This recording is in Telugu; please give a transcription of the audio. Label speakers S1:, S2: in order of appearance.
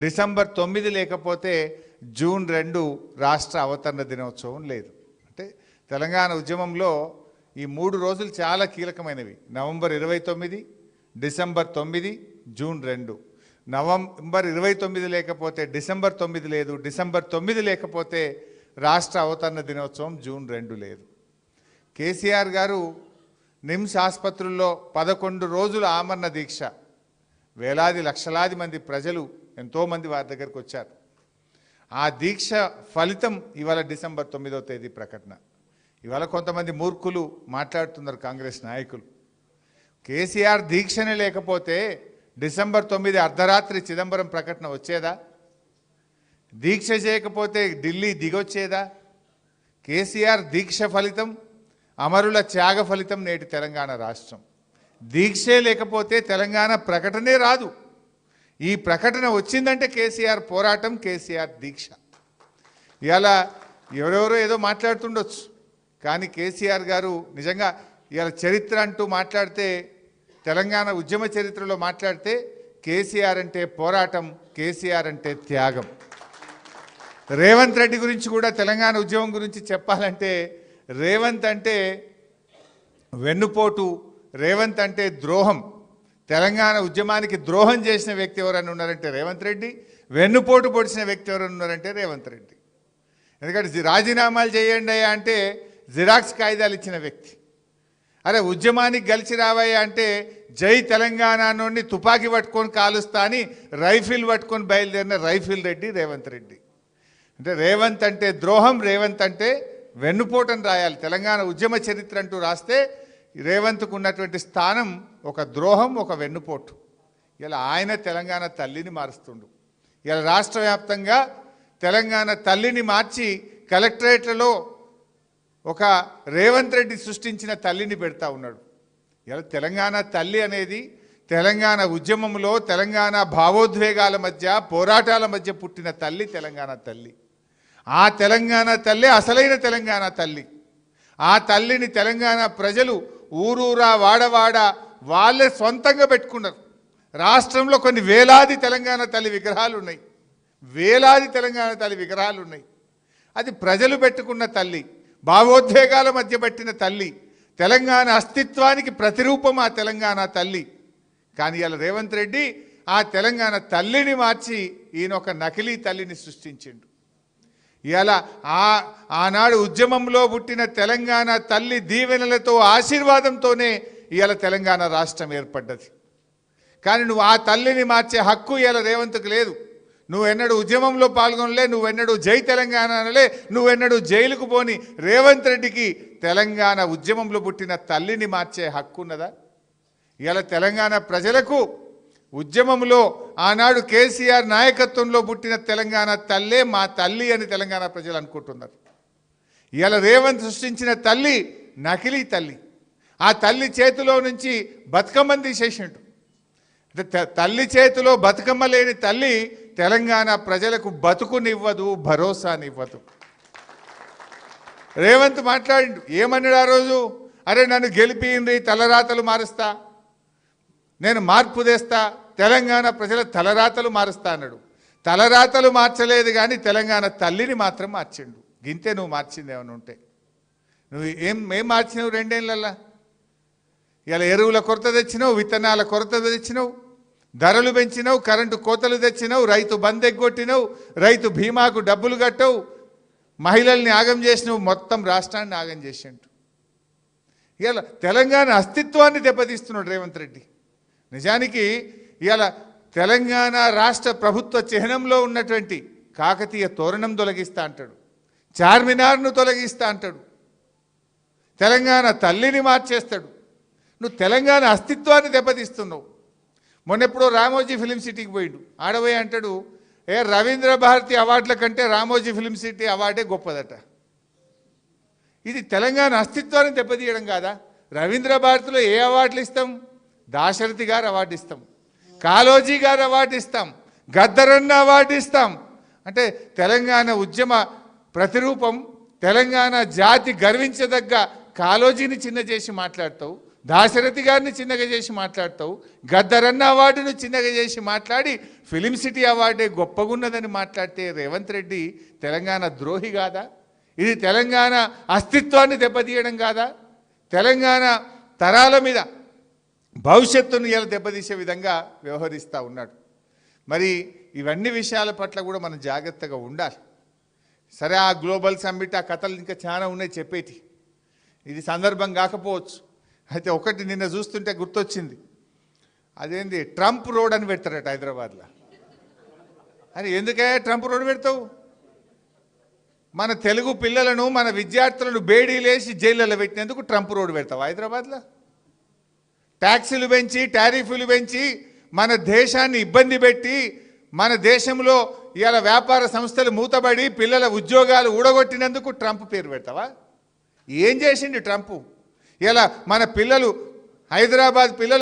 S1: డిసెంబర్ 9 లేకపోతే జూన్ 2 రాష్ట్ర అవతరణ దినోత్సవం లేదు. అంటే తెలంగాణ ఉద్యమంలో ఈ 3 రోజులు చాలా కీలకమైనవి. November 29, December 9, June 2. నవంబర్ 29 లేకపోతే డిసెంబర్ 9 లేదు, డిసెంబర్ 9 లేకపోతే రాష్ట్ర అవతరణ దినోత్సవం జూన్ 2 లేదు. కేసీఆర్ గారు నిమ్స్ ఆసుపత్రుల్లో 11 రోజుల ఆమరణ దీక్ష, వేలాది లక్షలాది మంది ప్రజలు ఎంతోమంది వారి దగ్గరకు వచ్చారు. ఆ దీక్ష ఫలితం ఇవాళ డిసెంబర్ 9వ తేదీ ప్రకటన. ఇవాళ కొంతమంది మూర్ఖులు మాట్లాడుతున్నారు కాంగ్రెస్ నాయకులు. కేసీఆర్ దీక్షనే లేకపోతే డిసెంబర్ 9 అర్ధరాత్రి చిదంబరం ప్రకటన వచ్చేదా? దీక్ష చేయకపోతే ఢిల్లీ దిగొచ్చేదా? కేసీఆర్ దీక్ష ఫలితం, అమరుల త్యాగ ఫలితం నేటి తెలంగాణ రాష్ట్రం. దీక్షే లేకపోతే తెలంగాణ ప్రకటనే రాదు. ఈ ప్రకటన వచ్చిందంటే కేసీఆర్ పోరాటం, కేసీఆర్ దీక్ష. ఇలా ఎవరెవరో ఏదో మాట్లాడుతుండొచ్చు, కానీ కేసీఆర్ గారు నిజంగా ఇవాళ చరిత్ర అంటూ మాట్లాడితే, తెలంగాణ ఉద్యమ చరిత్రలో మాట్లాడితే కేసీఆర్ అంటే పోరాటం, కేసీఆర్ అంటే త్యాగం. రేవంత్ రెడ్డి గురించి కూడా తెలంగాణ ఉద్యమం గురించి చెప్పాలంటే, రేవంత్ అంటే వెన్నుపోటు, రేవంత్ అంటే ద్రోహం. తెలంగాణ ఉద్యమానికి ద్రోహం చేసిన వ్యక్తి ఎవరైనా ఉన్నారంటే రేవంత్ రెడ్డి, వెన్నుపోటు పొడిచిన వ్యక్తి ఎవరైనా ఉన్నారంటే రేవంత్ రెడ్డి. ఎందుకంటే రాజీనామాలు చేయండి అంటే జిరాక్స్ కాగితాలు ఇచ్చిన వ్యక్తి. అరే ఉద్యమానికి గెలిచి రావయ్యా అంటే జై తెలంగాణ నుండి తుపాకీ పట్టుకొని కాలుస్తా అని రైఫిల్ పట్టుకొని బయలుదేరిన రైఫిల్ రెడ్డి రేవంత్ రెడ్డి. అంటే రేవంత్ అంటే ద్రోహం, రేవంత్ అంటే వెన్నుపోటని రాయాలి. తెలంగాణ ఉద్యమ చరిత్ర అంటూ రాస్తే రేవంత్కు ఉన్నటువంటి స్థానం ఒక ద్రోహం, ఒక వెన్నుపోటు. ఇలా ఆయన తెలంగాణ తల్లిని మారుస్తుండు. ఇలా రాష్ట్ర వ్యాప్తంగా తెలంగాణ తల్లిని మార్చి కలెక్టరేట్లలో ఒక రేవంత్ రెడ్డి సృష్టించిన తల్లిని పెడతా ఉన్నాడు. ఇలా తెలంగాణ తల్లి అనేది తెలంగాణ ఉద్యమంలో తెలంగాణ భావోద్వేగాల మధ్య, పోరాటాల మధ్య పుట్టిన తల్లి తెలంగాణ తల్లి. ఆ తెలంగాణ తల్లి అసలైన తెలంగాణ తల్లి. ఆ తల్లిని తెలంగాణ ప్రజలు ఊరూరా వాడవాడ వాళ్ళే సొంతంగా పెట్టుకున్నారు. రాష్ట్రంలో కొన్ని వేలాది తెలంగాణ తల్లి విగ్రహాలు ఉన్నాయి, వేలాది తెలంగాణ తల్లి విగ్రహాలు ఉన్నాయి. అది ప్రజలు పెట్టుకున్న తల్లి, భావోద్వేగాల మధ్య పెట్టిన తల్లి, తెలంగాణ అస్తిత్వానికి ప్రతిరూపం ఆ తెలంగాణ తల్లి. కానీ ఇలా రేవంత్ రెడ్డి ఆ తెలంగాణ తల్లిని మార్చి ఈయన ఒక నకిలీ తల్లిని సృష్టించిండు. ఇలా ఆనాడు ఉద్యమంలో పుట్టిన తెలంగాణ తల్లి దీవెనలతో, ఆశీర్వాదంతోనే ఇవాళ తెలంగాణ రాష్ట్రం ఏర్పడ్డది. కానీ నువ్వు ఆ తల్లిని మార్చే హక్కు ఇవాళ రేవంత్కు లేదు. నువ్వెన్నడూ ఉద్యమంలో పాల్గొనలే, నువ్వెన్నడూ జై తెలంగాణ అనలే, నువ్వెన్నడూ జైలుకు పోని రేవంత్ రెడ్డికి తెలంగాణ ఉద్యమంలో పుట్టిన తల్లిని మార్చే హక్కు ఉన్నదా? ఇవాళ తెలంగాణ ప్రజలకు ఉద్యమంలో ఆనాడు కేసీఆర్ నాయకత్వంలో పుట్టిన తెలంగాణ తల్లే మా తల్లి అని తెలంగాణ ప్రజలు అనుకుంటున్నారు. ఇవాళ రేవంత్ సృష్టించిన తల్లి నకిలీ తల్లి. ఆ తల్లి చేతిలో నుంచి బతుకమ్మని తీసేసిండు. అంటే తల్లి చేతిలో బతుకమ్మ లేని తల్లి తెలంగాణ ప్రజలకు బతుకునివ్వదు, భరోసానివ్వదు. రేవంత్ మాట్లాడిండు, ఏమన్నాడు ఆ రోజు? అరే నన్ను గెలిపింది, తలరాతలు మారుస్తా, నేను మార్పు తెస్తా, తెలంగాణ ప్రజల తలరాతలు మారుస్తా అన్నాడు. తలరాతలు మార్చలేదు కానీ తెలంగాణ తల్లిని మాత్రం మార్చిండు. గింతే నువ్వు మార్చింది ఏమైనా ఉంటే. నువ్వు ఏం మార్చినావు 2 ఏళ్ళల్లా? ఇలా ఎరువుల కొరత తెచ్చినావు, విత్తనాల కొరత తెచ్చినావు, ధరలు పెంచినావు, కరెంటు కోతలు తెచ్చినావు, రైతు బంద్ ఎగ్గొట్టినావు, రైతు బీమాకు డబ్బులు కట్టవు, మహిళల్ని ఆగం చేసినావు, మొత్తం రాష్ట్రాన్ని ఆగం చేసిండు. ఇలా తెలంగాణ అస్తిత్వాన్ని దెబ్బతీస్తున్నాడు రేవంత్ రెడ్డి. నిజానికి ఇవాళ తెలంగాణ రాష్ట్ర ప్రభుత్వ చిహ్నంలో ఉన్నటువంటి కాకతీయ తోరణం తొలగిస్తా అంటాడు, చార్మినార్ను తొలగిస్తా అంటాడు, తెలంగాణ తల్లిని మార్చేస్తాడు. నువ్వు తెలంగాణ అస్తిత్వాన్ని దెబ్బతీస్తున్నావు. మొన్నెప్పుడో రామోజీ ఫిలిం సిటీకి పోయిండు. ఆడపోయి అంటాడు, రవీంద్ర భారతి అవార్డుల కంటే రామోజీ ఫిలిం సిటీ అవార్డే గొప్పదట. ఇది తెలంగాణ అస్తిత్వాన్ని దెబ్బతీయడం కాదా? రవీంద్ర భారతిలో ఏ అవార్డులు ఇస్తాం? దాశరథి గారు అవార్డు ఇస్తాం, కాళోజీ గారు అవార్డు ఇస్తాం, గద్దరన్న అవార్డు ఇస్తాం. అంటే తెలంగాణ ఉద్యమ ప్రతిరూపం, తెలంగాణ జాతి గర్వించదగ్గ కాళోజీని చిన్న చేసి మాట్లాడతావు, దాశరథి గారిని చిన్నగా చేసి మాట్లాడతావు, గద్దరన్న అవార్డును చిన్నగా చేసి మాట్లాడి ఫిలిం సిటీ అవార్డే గొప్పగున్నదని మాట్లాడితే రేవంత్ రెడ్డి తెలంగాణ ద్రోహి కాదా? ఇది తెలంగాణ అస్తిత్వాన్ని దెబ్బతీయడం కాదా? తెలంగాణ తరాల మీద భవిష్యత్తును ఇలా దెబ్బతీసే విధంగా వ్యవహరిస్తూ ఉన్నాడు. మరి ఇవన్నీ విషయాల పట్ల కూడా మనం జాగ్రత్తగా ఉండాలి. సరే, ఆ గ్లోబల్ సమ్మిట్ ఆ కథలు ఇంకా చాలా ఉన్నాయి చెప్పేటి, ఇది సందర్భం కాకపోవచ్చు. అయితే ఒకటి నిన్న చూస్తుంటే గుర్తొచ్చింది, అదేంది ట్రంప్ రోడ్ అని పెడతారట హైదరాబాద్లో. అని ఎందుకే ట్రంప్ రోడ్ పెడతావు? మన తెలుగు పిల్లలను మన విద్యార్థులను బేడీలేసి జైళ్ళలో పెట్టినందుకు ట్రంప్ రోడ్ పెడతావు హైదరాబాద్లో? ట్యాక్సీలు పెంచి టారిఫ్లు పెంచి మన దేశాన్ని ఇబ్బంది పెట్టి మన దేశంలో ఇవాళ వ్యాపార సంస్థలు మూతబడి పిల్లల ఉద్యోగాలు ఊడగొట్టినందుకు ట్రంప్ పేరు పెడతావా? ఏం చేసిండు ట్రంప్? ఇలా మన పిల్లలు హైదరాబాద్ పిల్లలు